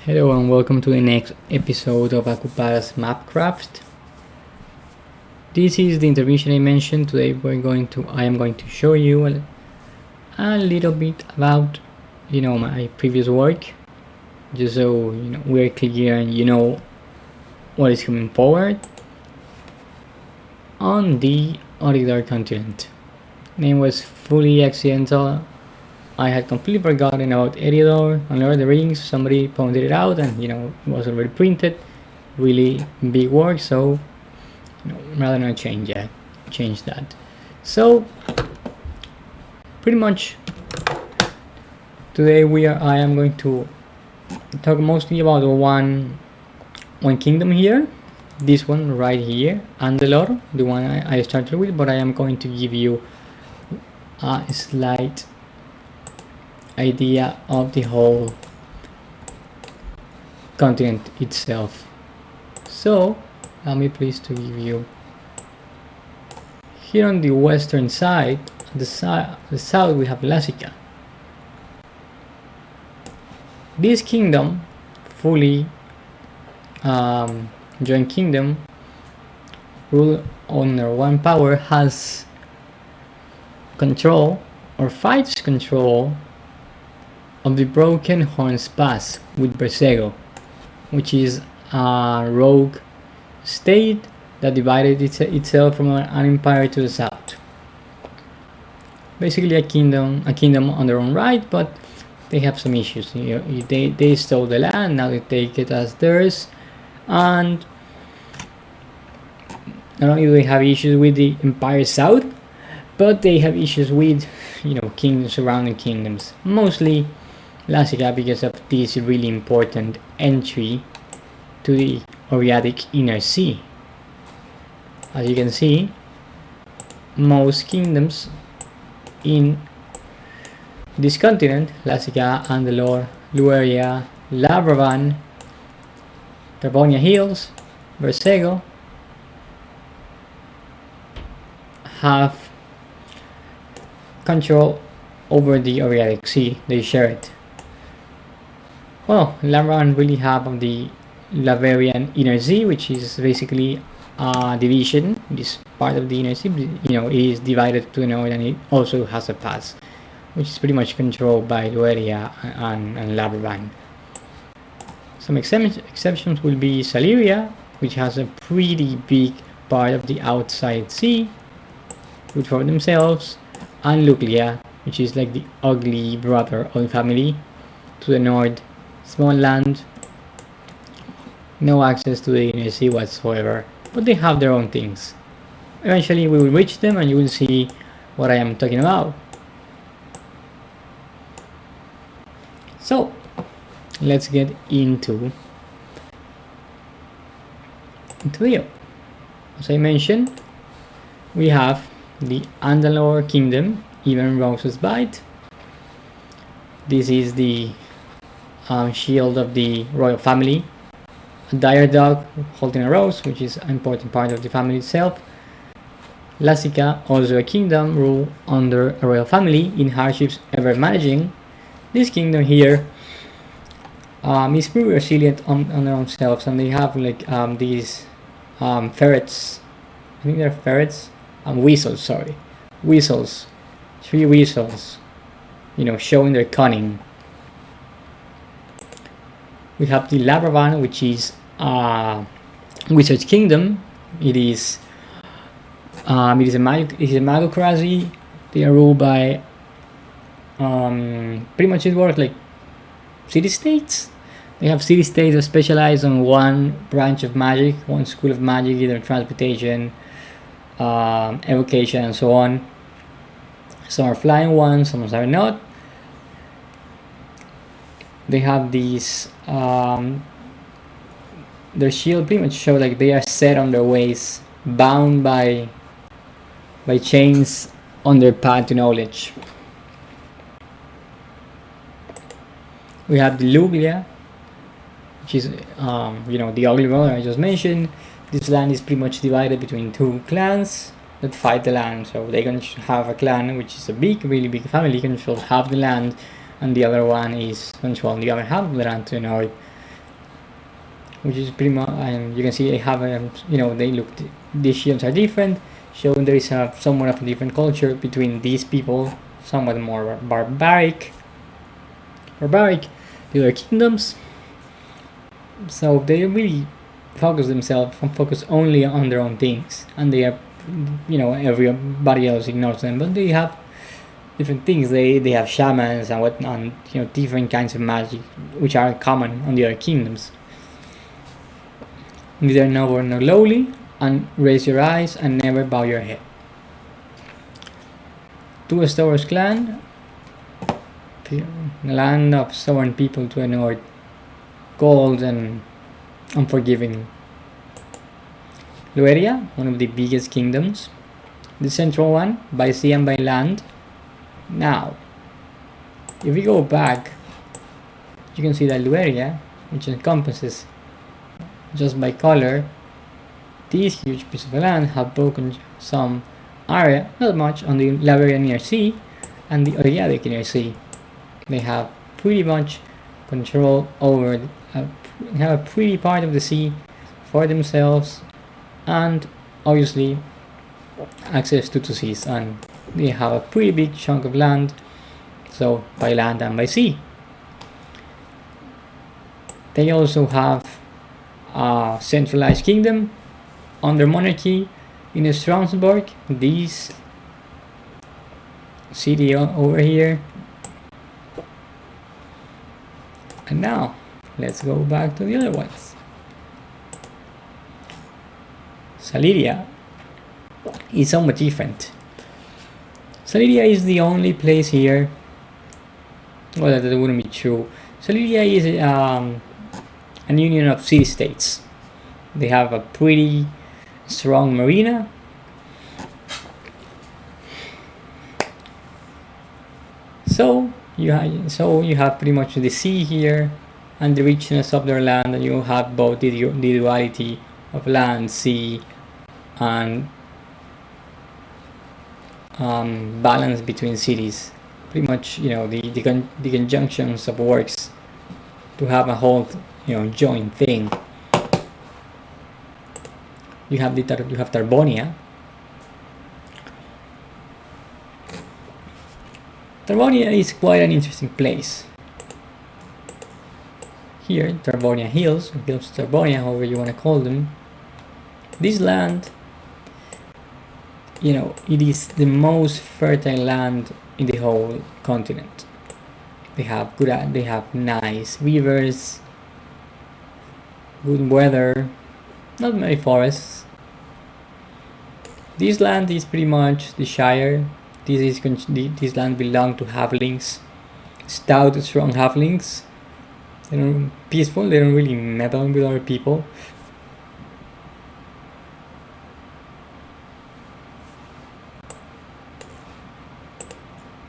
Hello and welcome to the next episode of Akupara's Mapcraft. This is the intervention I mentioned. Today I am going to show you a little bit about my previous work, just so we're clear and what is coming forward on the Oriador continent. Name was fully accidental. I had completely forgotten about Oriador on Lord of the Rings. Somebody pointed it out, and it was already printed. Really big work, so rather not change that. So pretty much today I am going to talk mostly about one kingdom here. This one right here, Andalor, the one I started with, but I am going to give you a slight idea of the whole continent itself. So allow me please to give you here on the western side, the south we have Lazica. This kingdom, fully joint kingdom, ruled under one power, has control or fights control of the Broken Horns Pass with Bersego, which is a rogue state that divided itself from an empire to the south. Basically a kingdom on their own right, but they have some issues. They stole the land, now they take it as theirs, and not only do they have issues with the empire south, but they have issues with surrounding kingdoms, mostly Lazica, because of this really important entry to the Oriadic Inner Sea. As you can see, most kingdoms in this continent, Lazica, Andalor, Lueria, Labravan, Carbonia Hills, Bersego, have control over the Oriadic Sea. They share it. Well, Labravan really have of the Laverian Inner Sea, which is basically a division. This part of the Inner Sea, it is divided to the north, and it also has a pass, which is pretty much controlled by Lueria and Labravan. Some exceptions will be Saliria, which has a pretty big part of the outside sea, good for themselves, and Luclia, which is like the ugly brother of the family to the north. Small land, no access to the inner sea whatsoever, but they have their own things. Eventually we will reach them and you will see what I am talking about. So let's get into video. As I mentioned, we have the Andalor kingdom, even Rose's Bite. This is the shield of the royal family. A dire dog holding a rose, which is an important part of the family itself. Lazica, also a kingdom ruled under a royal family, in hardships ever managing. This kingdom here is pretty resilient on their own selves, and they have like these ferrets. I think they're ferrets. Weasels, sorry. Weasels. 3 weasels. Showing their cunning. We have the Labravan, which is a wizard's kingdom. It is a magocracy. They are ruled by pretty much it works like city-states. They have city-states that specialize on one branch of magic, one school of magic, either transportation, evocation, and so on. Some are flying ones, some are not. They have these their shield pretty much show like they are set on their ways, bound by chains on their path to knowledge. We have the Luglia, which is the ugly brother I just mentioned. This land is pretty much divided between 2 clans that fight the land. So they can have a clan which is a really big family, controls half the land, and the other one is controlling the other half of the land to the north. which is pretty much, and you can see they have these shields are different, showing there is somewhat of a different culture between these people, somewhat more barbaric the other kingdoms. So they really focus only on their own things, and they are, everybody else ignores them, but they have different things. They have shamans and whatnot, and different kinds of magic which are common on the other kingdoms. Neither noble nor lowly, and raise your eyes and never bow your head. To a Stower's clan, land of stubborn people to the north, cold and unforgiving. Lueria, one of the biggest kingdoms, the central one, by sea and by land. Now, if we go back, you can see that Lueria, which encompasses just by color these huge pieces of land, have broken some area, not much, on the Laverian Inner Sea and the Oriadic Inner Sea. They have pretty much control over, have a pretty part of the sea for themselves, and obviously access to two seas, and they have a pretty big chunk of land, so by land and by sea. They also have a centralized kingdom under monarchy in Strasbourg, this city over here. And now let's go back to the other ones. Saliria is somewhat different. Saliria is the only place here, well, that wouldn't be true. Saliria is an union of city-states. They have a pretty strong marina. So you have pretty much the sea here and the richness of their land, and you have both the duality of land, sea, and balance between cities. Pretty much, the conjunctions of works to have a whole, joint thing. You have Tarbonia. Tarbonia is quite an interesting place. Here, Tarbonia Hills, or Hills Tarbonia, however you want to call them. This land, it is the most fertile land in the whole continent. They have nice rivers, good weather, not many forests. This land is pretty much the Shire. This land belongs to halflings, stout, strong halflings. They're peaceful. They don't really meddle with other people.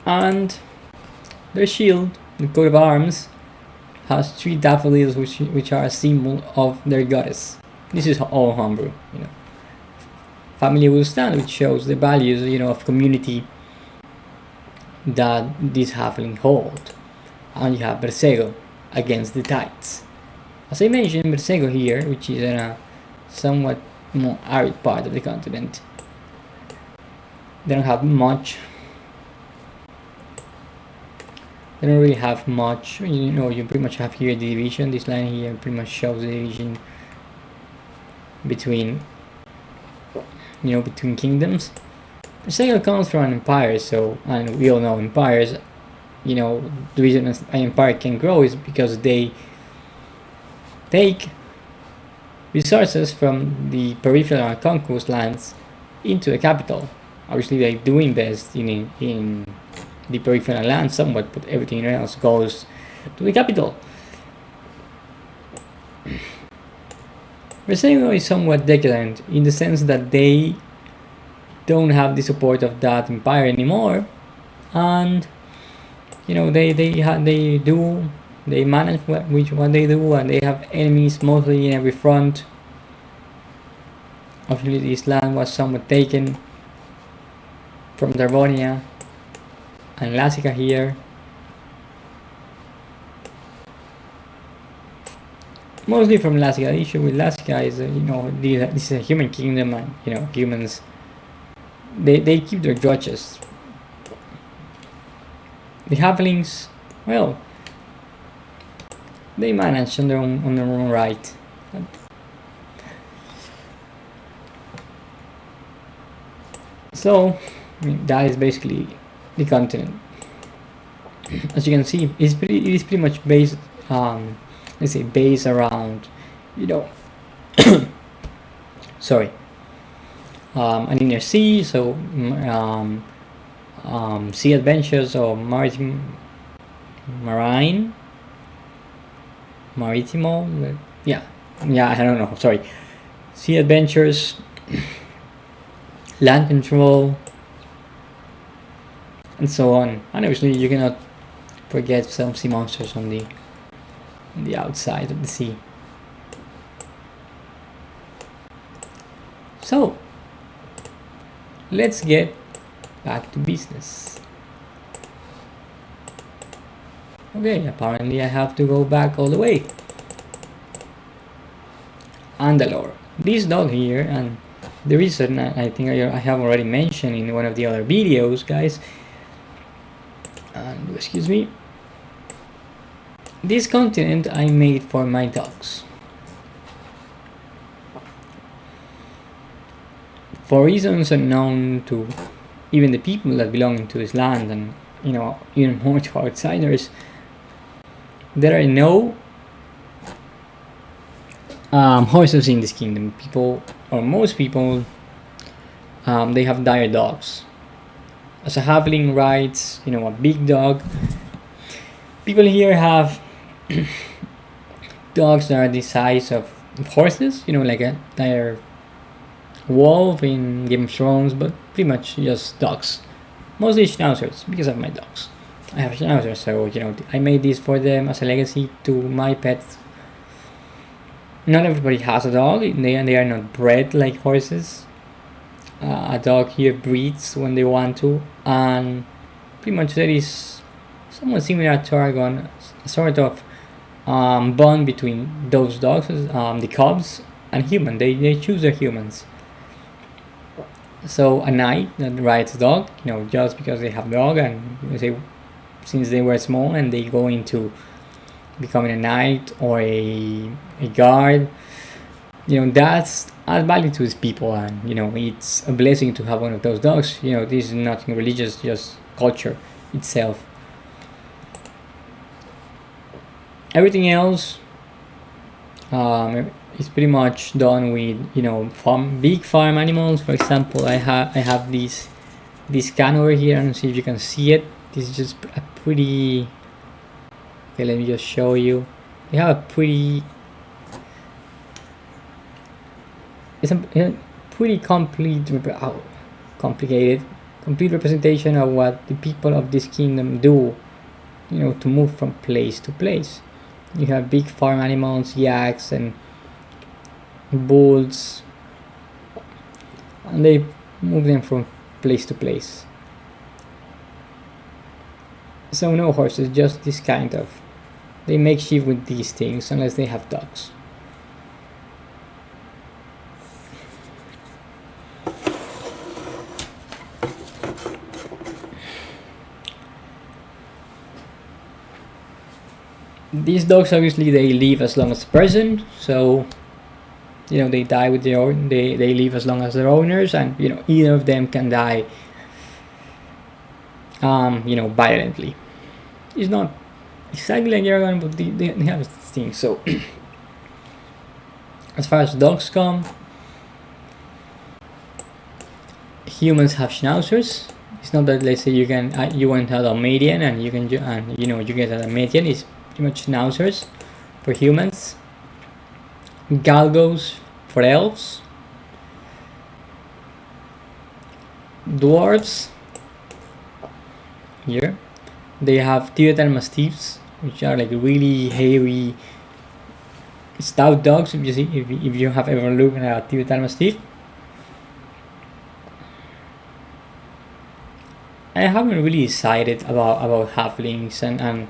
And their shield, the coat of arms, has 3 daffodils, which are a symbol of their goddess. This is all homebrew, Family will stand, which shows the values, of community that these halflings hold. And you have Bersego against the tides. As I mentioned, Bersego here, which is in a somewhat more arid part of the continent, they don't have much. They don't really have much. You pretty much have here the division. This line here pretty much shows the division between kingdoms. Bersego comes from an empire, and we all know empires, the reason an empire can grow is because they take resources from the peripheral and conquest lands into the capital. Obviously they do invest in the peripheral land somewhat, but everything else goes to the capital. Bersego is somewhat decadent in the sense that they don't have the support of that empire anymore, and they manage what they do, and they have enemies mostly in every front. Obviously this land was somewhat taken from Darbonia and Lassica here. Mostly from Alaska. The issue with Alaska is, this is a human kingdom, and humans, they keep their grudges. The halflings, well, they manage on their own right. So, that is basically the continent. As you can see, it is pretty much based, let's say, based around, sorry, an inner sea. So, sea adventures or maritimo, yeah, I don't know. Sorry, sea adventures, land control, and so on. And obviously, you cannot forget some sea monsters on the outside of the sea. So, let's get back to business. Okay, apparently I have to go back all the way. Andalore. This dog here, and the reason I think I have already mentioned in one of the other videos, guys. And excuse me. This continent I made for my dogs. For reasons unknown to even the people that belong to this land, and even more to outsiders, there are no horses in this kingdom. People, or most people, they have dire dogs. As a halfling rides, a big dog. People here have dogs that are the size of horses, like a dire wolf in Game of Thrones, but pretty much just dogs. Mostly schnauzers, because of my dogs. I have schnauzers, so I made this for them as a legacy to my pets. Not everybody has a dog. They are not bred like horses. A dog here breeds when they want to, and pretty much there is somewhat similar to Aragon, a sort of bond between those dogs, the cubs, and human. They choose their humans. So a knight that rides a dog, just because they have a dog, and since they were small and they go into becoming a knight or a guard, that's adds value to these people, and it's a blessing to have one of those dogs. This is nothing religious, just culture itself. Everything else is pretty much done with big farm animals. For example, I have this can over here. I don't see if you can see it. This is just a pretty, okay, let me just show you. We have a pretty, it's a pretty complete representation of what the people of this kingdom do, to move from place to place. You have big farm animals, yaks and bulls, and they move them from place to place. So no horses, just this kind of, they make shift with these things unless they have dogs. These dogs, obviously, they live as long as a person, so they die with their own, they live as long as their owners, and either of them can die violently. It's not exactly like Aragon, but they have this thing. So as far as dogs come, humans have schnauzers. It's not that, let's say, you want a Dalmatian and you get a Dalmatian. It's pretty much schnauzers for humans, galgos for elves, dwarves. Here they have Tibetan Mastiffs, which are like really hairy, stout dogs. If you have ever looked at a Tibetan Mastiff. I haven't really decided about halflings and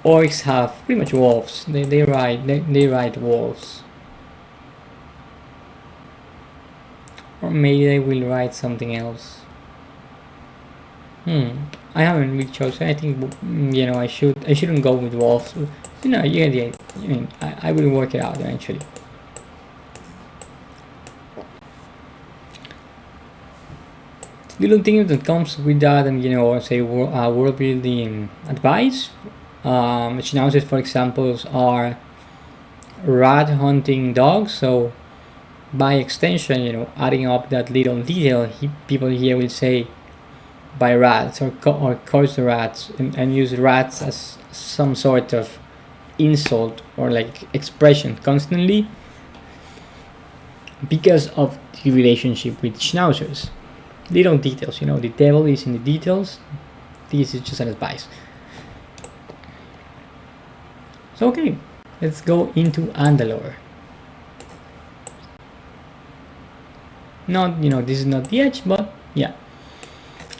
orcs have pretty much wolves. They ride wolves. Or maybe they will ride something else. I haven't really chosen. I think I shouldn't go with wolves. Yeah. I mean, I will work it out eventually. Little thing that comes with that, and say world building advice. Schnauzers, for example, are rat hunting dogs. So by extension, adding up that little detail, people here will say by rats or curse the rats and use rats as some sort of insult or like expression constantly because of the relationship with schnauzers. Little details, the devil is in the details. This is just an advice. So okay, let's go into Andalore. Not, this is not the edge, but yeah.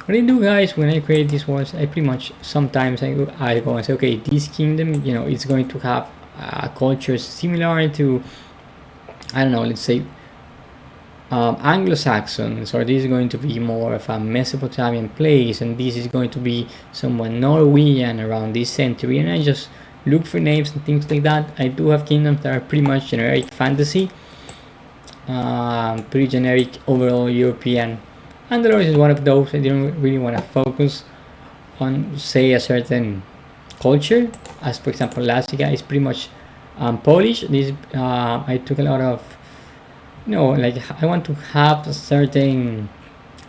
What I do, guys, when I create these worlds, I pretty much sometimes I go and say, okay, this kingdom, it's going to have cultures similar to, I don't know, let's say Anglo-Saxons, or this is going to be more of a Mesopotamian place, and this is going to be somewhat Norwegian around this century, and I just look for names and things like that. I do have kingdoms that are pretty much generic fantasy, pretty generic overall European. Andalore is one of those. I don't really want to focus on, say, a certain culture, as for example Lazica is pretty much Polish. This I took a lot of, like I want to have a certain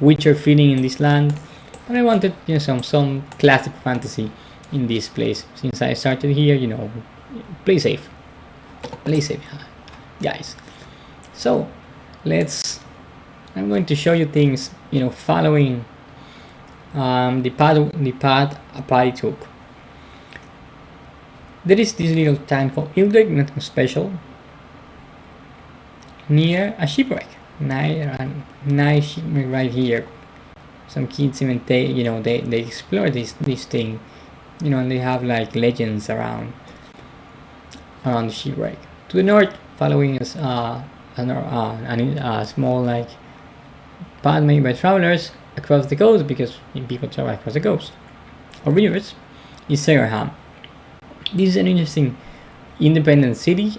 Witcher feeling in this land, but I wanted some classic fantasy in this place. Since I started here, play safe, guys. So I'm going to show you things, following the path Apari took. There is this little town called Ildrek, nothing special, near a shipwreck. Nice shipwreck right here. Some kids even they explore this thing, and they have like legends around the shipwreck. To the north, following is a small like path made by travelers across the coast, because people travel across the coast or rivers, is Segerham. This is an interesting independent city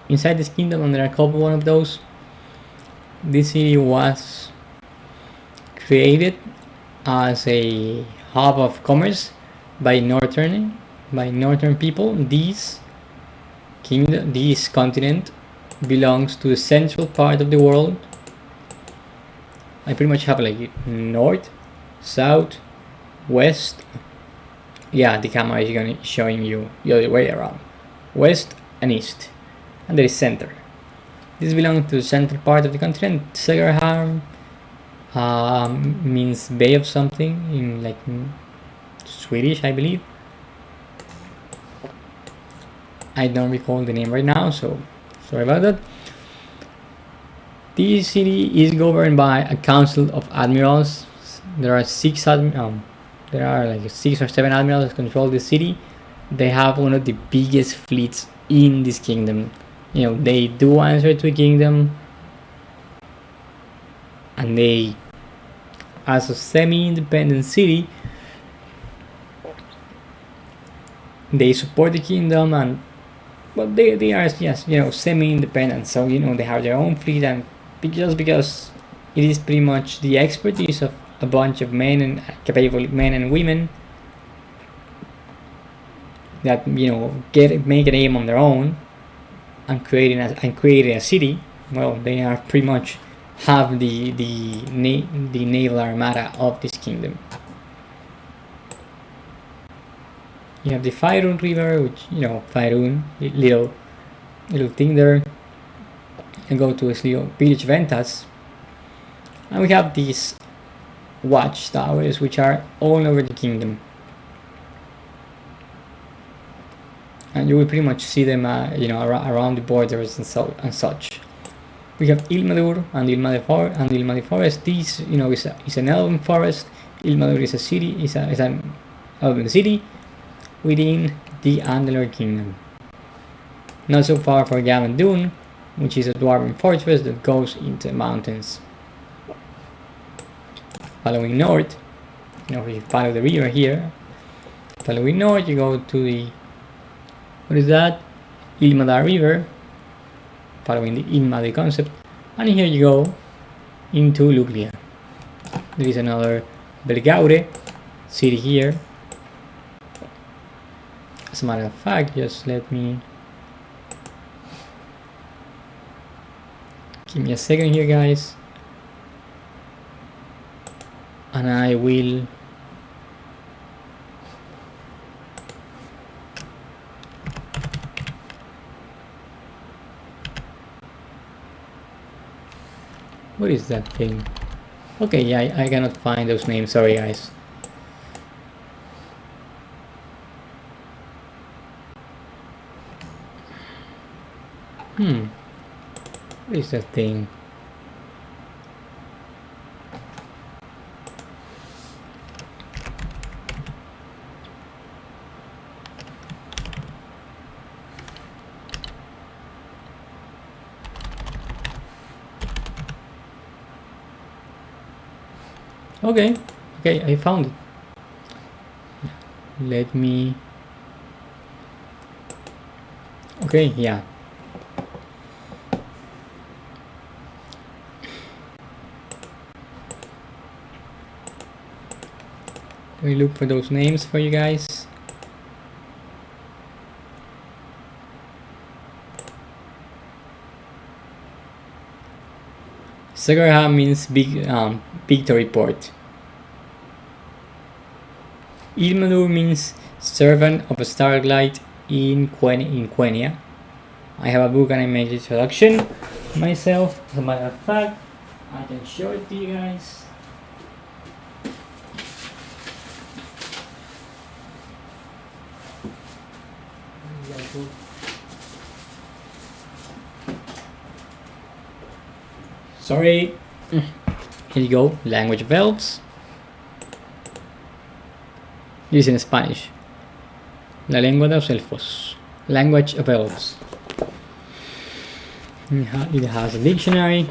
inside this kingdom, and there are a couple one of those. This city was created as a hub of commerce by northern people. This continent belongs to the central part of the world. I pretty much have like north, south, west. Yeah, the camera is going to showing you the other way around. West and east, and there is center. This belongs to the central part of the continent. Segerham means bay of something in like Swedish, I believe. I don't recall the name right now, so sorry about that. This city is governed by a council of admirals. There are six or seven admirals that control the city. They have one of the biggest fleets in this kingdom. They do answer to the kingdom, and they, as a semi-independent city, they support the kingdom, but they are just semi-independent. So they have their own fleet, and just because it is pretty much the expertise of a bunch of men and capable men and women that make a name on their own and creating a city. Well, they are pretty much have the naval armada of this kingdom. You have the Faerun River, which Faerun, little thing there, and go to this little village Ventas, and we have these watchtowers which are all over the kingdom, and you will pretty much see them around the borders and such. We have Ilmadur and Ilmadir Forest. This is an elven forest. Ilmadur is an elven city within the Andalor Kingdom. Not so far from Gavin Dune, which is a dwarven fortress that goes into the mountains. Following north, you follow the river here. Following north, you go to the, what is that? Ilmadar River, following the Ilmadir concept, and here you go into Luglia. There is another Belgaure city here. As a matter of fact, just let me, give me a second here, guys, and I will what is that thing? Okay, yeah, I cannot find those names, sorry guys. What is that thing? Okay, I found it. Let me... Okay, yeah. Let me look for those names for you guys. Sagarha means big victory port. Ilmadur means servant of a starlight in Quenya. I have a book and I made the introduction myself. As a matter of fact, I can show it to you guys. Sorry. Here you go. Language of Elves. This is in Spanish. La lengua de los elfos. Language of Elves. It has a dictionary.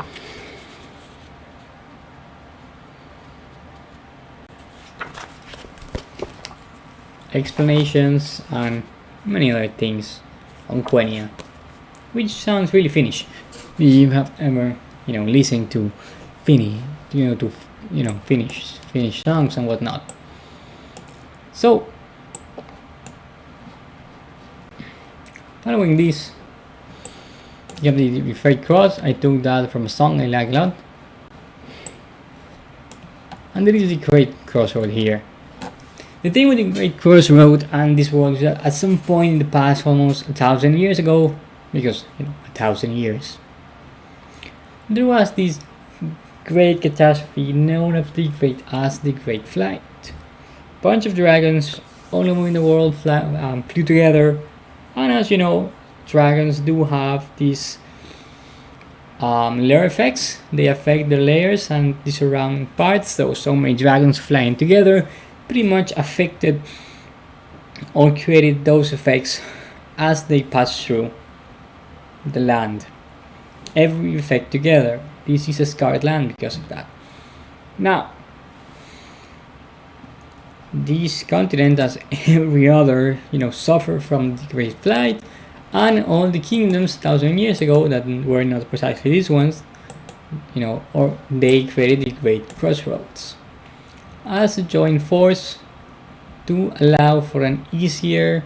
Explanations and many other things on Quenya, which sounds really Finnish. If you have ever, listened to Finnish songs and whatnot. So, following this, you have the Freight Cross. I took that from a song I like a lot. And there is the Great Crossroad here. The thing with the Great Crossroad, and this was at some point in the past, almost 1,000 years ago, because 1,000 years, there was this great catastrophe known as the Great Flight. Bunch of dragons all over the world flew together, and as you know, dragons do have these layer effects. They affect the layers and the surrounding parts. So many dragons flying together pretty much affected or created those effects as they pass through the land. Every effect together. This is a scarred land because of that. Now, this continent, as every other, suffered from the Great Flight, and all the kingdoms 1,000 years ago that were not precisely these ones, or they created the Great Crossroads as a joint force to allow for an easier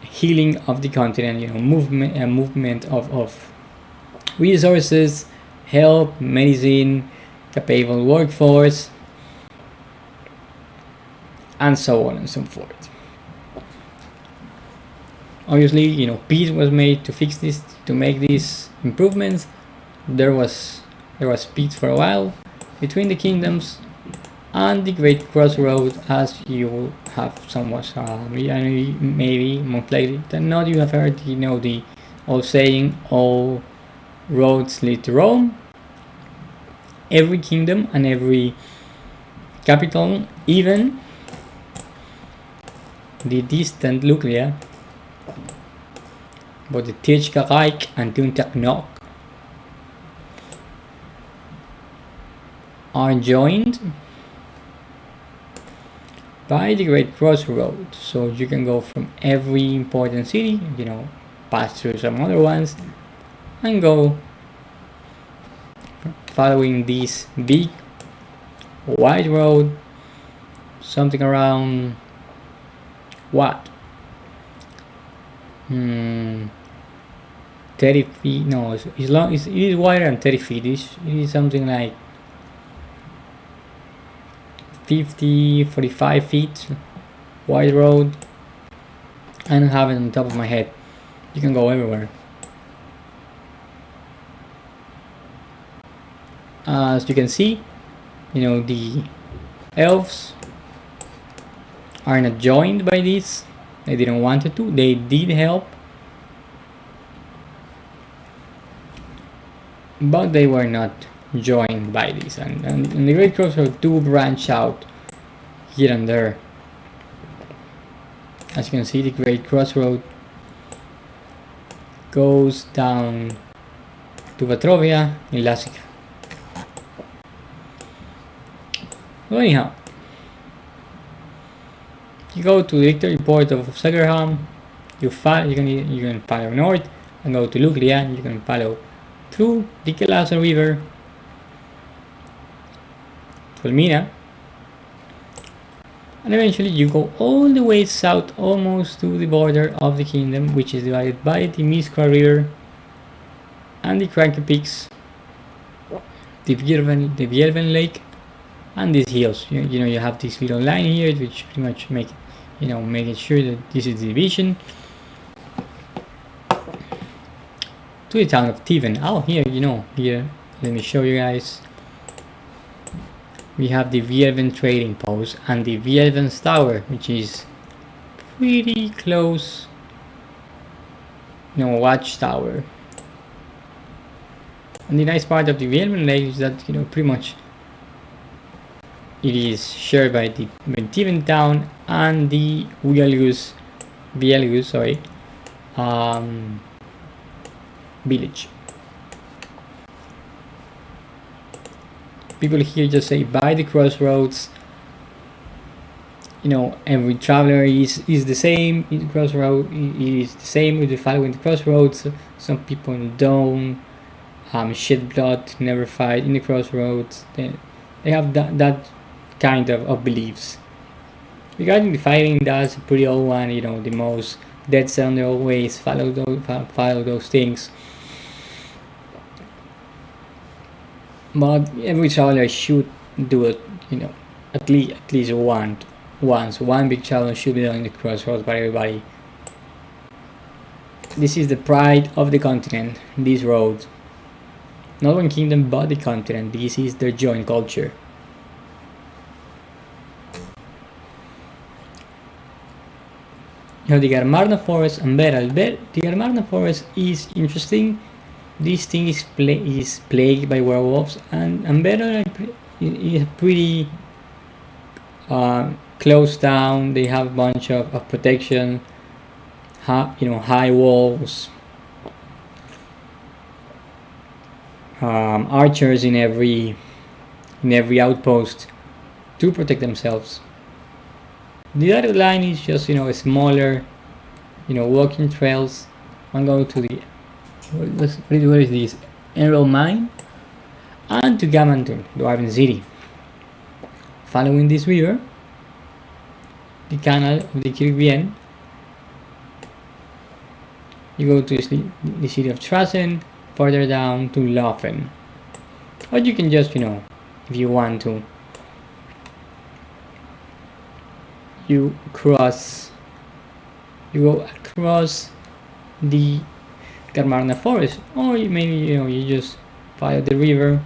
healing of the continent, movement of resources, help, medicine, capable workforce, and so on and so forth. Obviously, peace was made to fix this, to make these improvements. There was peace for a while between the kingdoms, and the Great Crossroad, as you will have somewhat, maybe most likely than not, you have heard, the old saying, all roads lead to Rome. Every kingdom and every capital, even the distant Luglia, but the Tichkakaik and Tuntaknok are joined by the Great Crossroad. So you can go from every important city, pass through some other ones, and go following this big wide road, something around what? 30 feet, no, it's long, it is wider than 30 feet, it is something like 45 feet wide road. I don't have it on top of my head. You can go everywhere. As you can see, the elves are not joined by this. They didn't want it to. They did help, but they were not joined by this. And the Great Crossroad do branch out here and there. As you can see, the Great Crossroad goes down to Vatrovia in Lasica. Well, anyhow, you go to the victory port of Sagerham. You can follow north and go to Luglia. You can follow through the Kelasa River to Elmina, and eventually you go all the way south, almost to the border of the kingdom, which is divided by the Miskra River and the Cranky Peaks, the Bjelven Lake, and these hills. You have this little line here, which pretty much making sure that this is the division to the town of Tiven. Oh, here, let me show you guys. We have the Bjelven trading post and the Bjelven's tower, which is pretty close. Watchtower. And the nice part of the Bjelven Lake is that pretty much it is shared by the Tiven town and the Bielgus, village. People here just say by the crossroads. Every traveler is the same. The crossroad is the same with the following the crossroads. Some people don't shed blood, never fight in the crossroads. They have that kind of beliefs. Regarding the fighting, that's a pretty old one. The most dead cell they always follow those things. But every traveler should do it, at least once. One big challenge should be done in the crossroads by everybody. This is the pride of the continent, these roads. Not one kingdom, but the continent. This is their joint culture. You have the Garmarna forest and Beral. The Garmarna forest is interesting. This thing is plagued by werewolves, and Beral is pretty closed down. They have a bunch of protection, high walls, archers in every outpost to protect themselves. The other line is just smaller, walking trails. I'm going to the where is this Emerald Mine and to Gamantun, Dwarven City. Following this river, the canal of the Kirkbien, you go to the city of Trasen, further down to Laufen. Or you can just, if you want to, you go across the Garmarna forest, or you just follow the river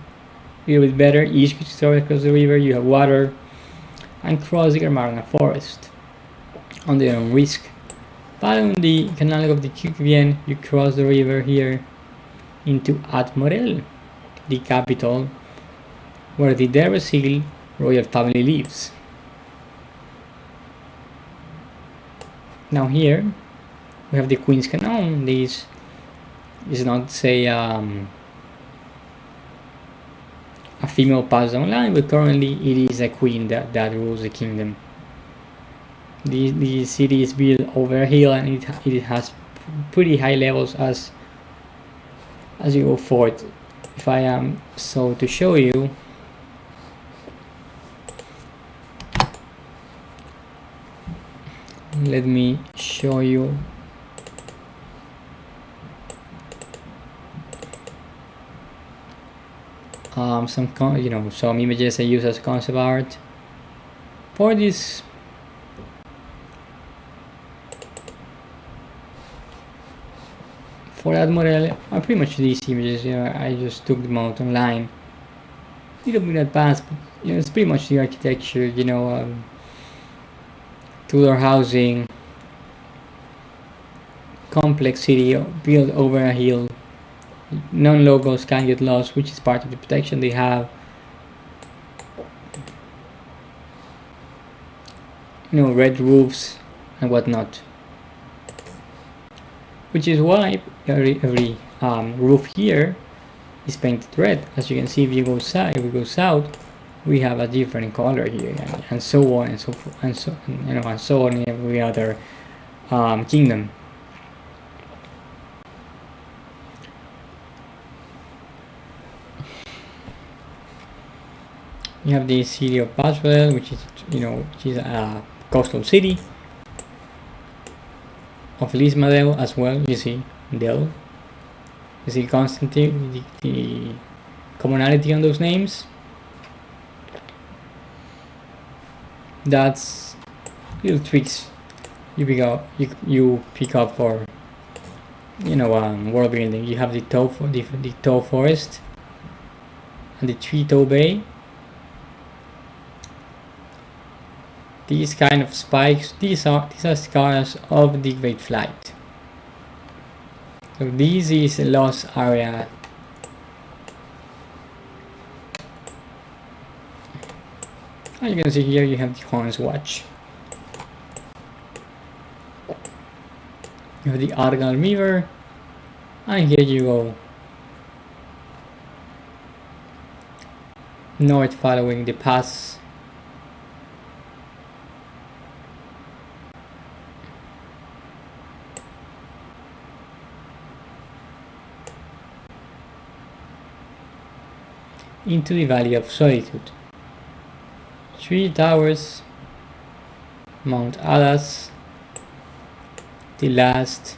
a little bit better. Each story across the river, you have water, and cross the Garmarna forest on their own risk. Following the canal of the Kirkbien, you cross the river here into Atmorel, the capital, where the Dervasil royal family lives. Now here we have the Queen's Canon. This is not, say, a female passed down line, but currently it is a queen that rules the kingdom. The city is built over a hill, and it has pretty high levels as you go forward. If I am so to show you, let me show you some images I use as concept art for this. For that model, are pretty much these images. I just took them out online. A little bit advanced, but it's pretty much the architecture. Tudor housing, complex city built over a hill. Non-logos can get lost, which is part of the protection they have. Red roofs and whatnot. Which is why every roof here is painted red. As you can see, if we go south, we have a different color here, and so on and so forth, and so on in every other kingdom. You have the city of Basel, which is a coastal city. Of Lismadel as well, you see Del. You see constantly the commonality on those names. That's little tricks you pick up for world building. You have the tall forest and the tree-toe bay. These kind of spikes, these are scars of the Great Flight. So this is a lost area. As you can see here, you have the Horns Watch. You have the Argal River, and here you go north following the pass. Into the Valley of Solitude. 3 towers, Mount Adas, the last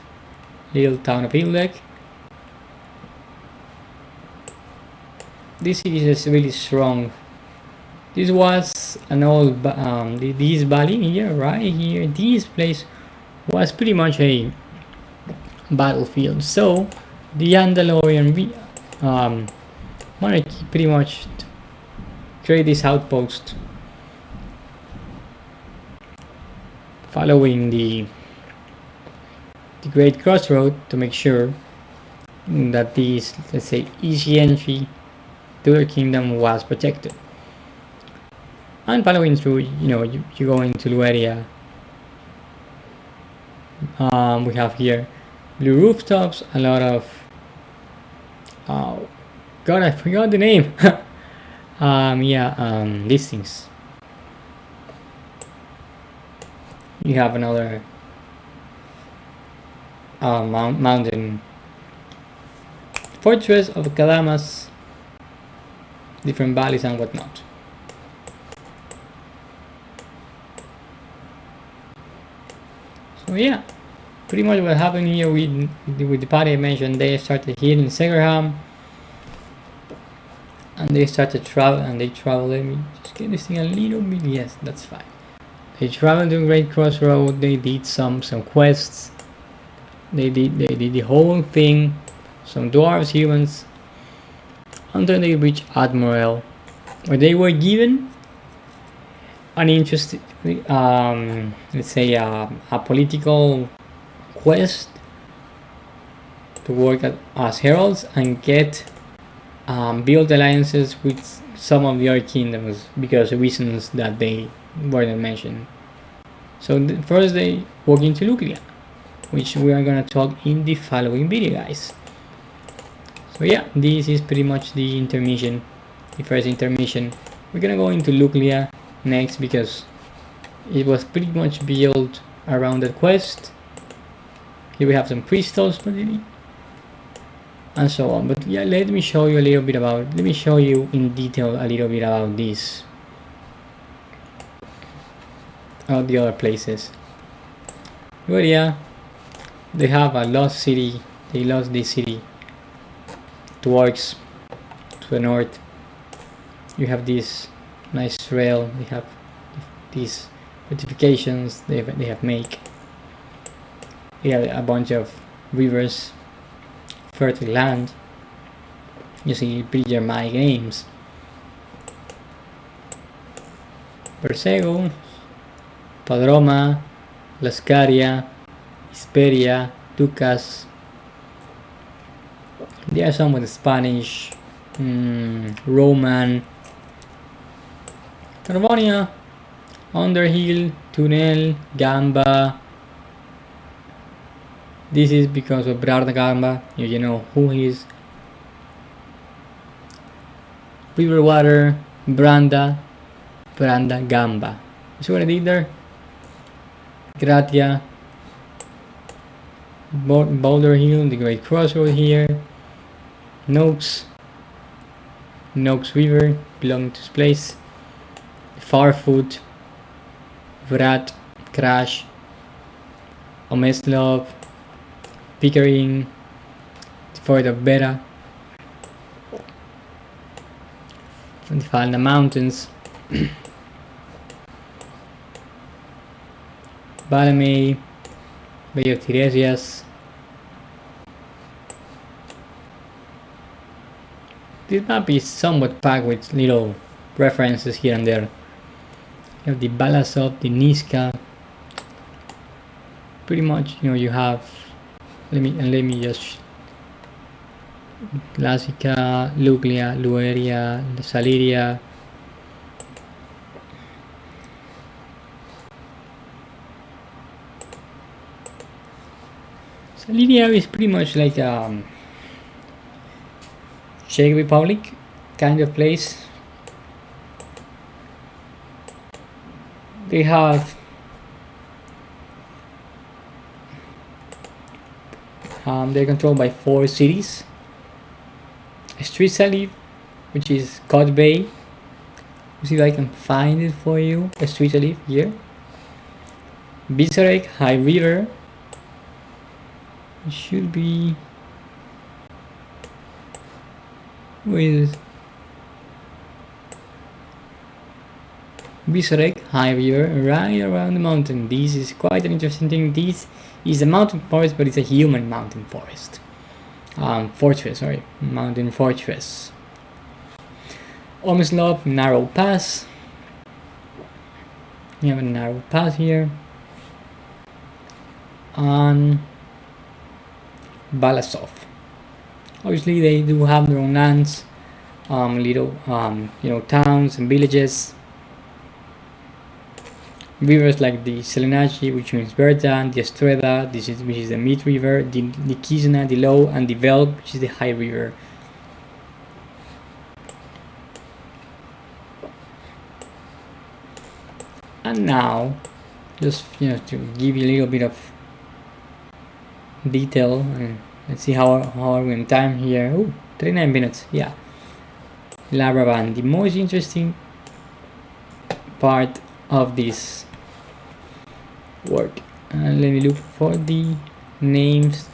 little town of Ilek. This city is really strong. This was an old this valley here, right here, this place was pretty much a battlefield. So the Andalorian monarchy pretty much create this outpost following the Great Crossroad to make sure that this, let's say, easy entry to their kingdom was protected. And following through, you go into Lueria. We have here blue rooftops, a lot of God, I forgot the name. These things. You have another mountain fortress of Kalamas, different valleys and whatnot. So yeah, pretty much what happened here with the party I mentioned. They started here in Segerham, and they started travel, and they traveled. Let me just get this thing a little bit. Yes, that's fine. They traveled to Great Crossroad. They did some quests. They did the whole thing. Some dwarves, humans, until they reached Admiral, where they were given an interesting, let's say, a political quest to work as heralds and get build alliances with some of the other kingdoms because of reasons that they weren't mentioned. So first they walk into Luclia, which we are gonna talk in the following video, guys. So yeah, this is pretty much the intermission, the first intermission. We're gonna go into Luclia next because it was pretty much built around that quest. Here we have some crystals, and so on. But yeah, let me show you in detail a little bit about this, about the other places. But yeah, they have a lost city. They lost this city towards to the north. You have this nice trail. They have these fortifications they have made. They have a bunch of rivers, fertile land. You see pretty Germanic names. Persego, Padroma, Lascaria, Hesperia, Ducas. There are some with Spanish, Roman, Carbonia, Underhill, Tunel, Gamba. This is because of Brarda Gamba. You know who he is. Riverwater, Branda Gamba. See what I did there? Gratia, Boulder Hill, the Great Crossroad here. Noakes River belonging to this place. Farfoot, Vrat, Crash, Omeslov, Pickering, the Fort of Beta, and the Falna Mountains, Balamey, Bay of Tiresias. This map is somewhat packed with little references here and there. You have the Balasov, the Niska. Pretty much, you have. Let me just. Lasica, Luglia, Lueria, Saliria. Saliria is pretty much like Czech Republic kind of place. They have they're controlled by 4 cities. Strisalif, which is Cod Bay. See if I can find it for you. Strisalif here. Bizarek, High River. It should be with Bizarek, High River, right around the mountain. This is quite an interesting thing. This is a mountain forest, but it's a human mountain forest. Mountain fortress. Omislov, narrow pass. You have a narrow pass here. And Balasov. Obviously, they do have their own lands, little towns and villages. Rivers like the Selenaci, which means Berta, the Estreda, which is the mid river, the Kizna, the low, and the Velp, which is the high river. And now, just to give you a little bit of detail, and let's see how are we in time here. 39 minutes. Yeah. Laravan, the most interesting part of this work. And let me look for the names.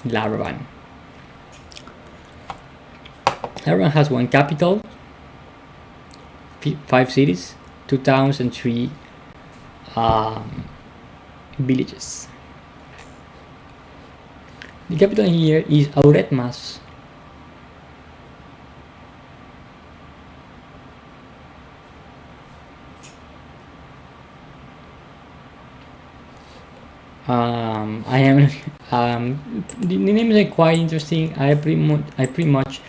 Laravan. Laravan has 1 capital, 5 cities, 2 towns, and 3 villages. The capital here is Auretmas. The names are quite interesting. I pretty much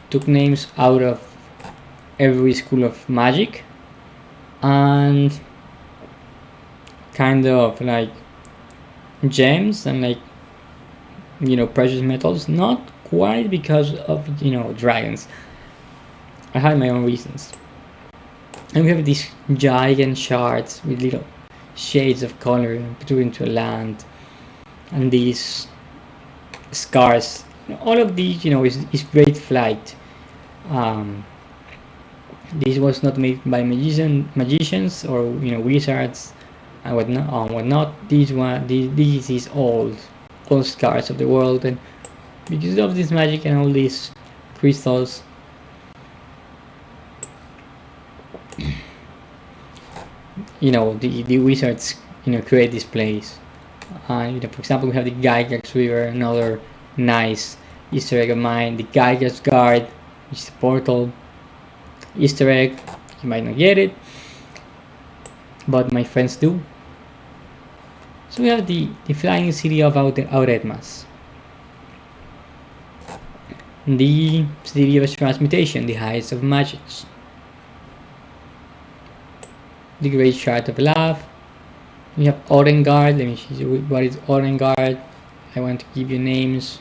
took names out of every school of magic, and kind of like gems and like, you know, precious metals. Not quite because of, you know, dragons. I had my own reasons. And we have these giant shards with little shades of color between to land, and these scars. All of these, you know, is great flight. This was not made by magicians or, you know, wizards and whatnot. This is all scars of the world, and because of this magic and all these crystals, you know, the wizards, you know, create this place. You know, for example, we have the Gygax River, another nice Easter egg of mine. The Gygax Guard, which is a portal Easter egg. You might not get it, but my friends do. So we have the flying city of Auretmas, the city of transmutation, the heights of magics, the great shard of love. We have Orengard. Let me show you what is Orengard. I want to give you names.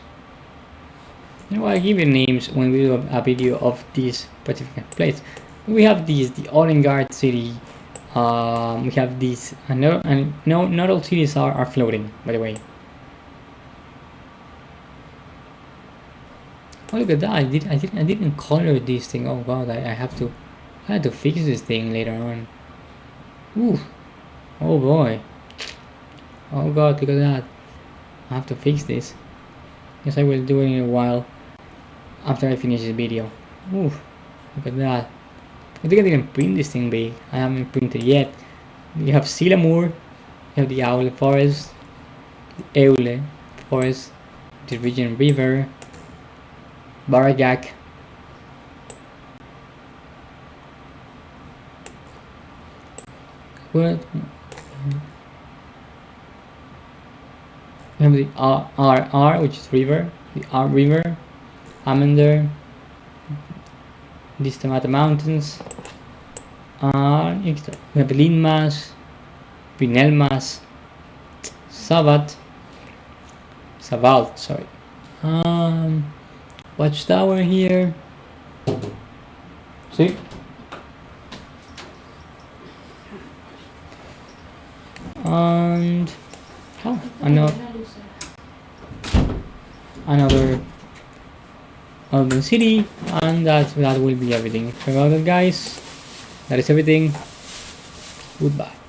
You know, I give you names when we do a video of this particular place. We have these, the Orengard city. We have these, and no, not all cities are floating, by the way. Oh, look at that! I didn't color this thing. Oh god, I had to fix this thing later on. Ooh. Oh boy. Oh god, look at that. I have to fix this. Yes, I will do it in a while after I finish this video. Ooh, look at that. I think I didn't print this thing big. I haven't printed yet. You have Silamur, you have the Owl Forest, the Eule Forest, the Region River, Baragak, what? We have the RR, which is river, the R River, Amander, these Tamata Mountains. We have Linmas, Pinelmas, Savalt, sorry. Watchtower here. See? And another urban city, and that will be everything. So about that, guys, that is everything. Goodbye.